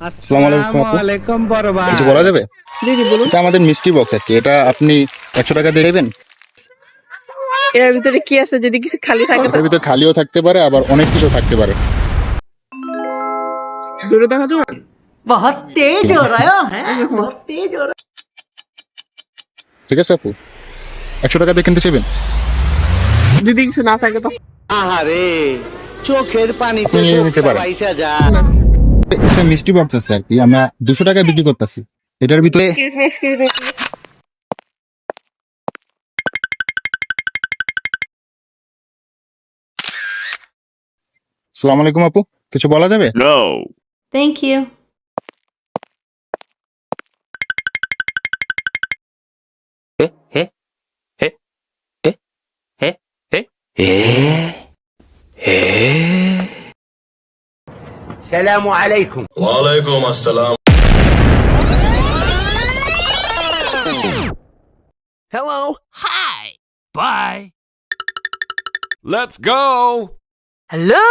আসসালামু আলাইকুম বড় ভাই। কিছু বলা যাবে? জি জি বলুন। এটা আমাদের মিষ্টি বক্স আজকে, এটা আপনি 100 টাকা দিয়ে দেবেন। এর ভিতরে কি আছে, যদি কিছু খালি থাকে তো এটার ভিতরে খালিও থাকতে পারে, আবার অনেক কিছু থাকতে পারে। দূরে দেখা যাবে। बहुत तेज हो रहा है बहुत तेज हो रहा ঠিক আছে আপু, 100 টাকা দিয়ে কিনতে চাইবেন? যদি কিছু না থাকে তো আহারে, চোখের পানিতে আপনি নিয়ে নিতে পারেন। পয়সা যা। না। এটা মিষ্টি বক্স আছে আর কি, আমরা 200 টাকায় বিক্রি করতেছি। এটার ভিতরে এক্সকিউজ মি। আসসালামু আলাইকুম আপু, কিছু বলা যাবে? Thank you. السلام عليكم ওয়ালাইকুম আসসালাম। hello hi bye Let's go. hello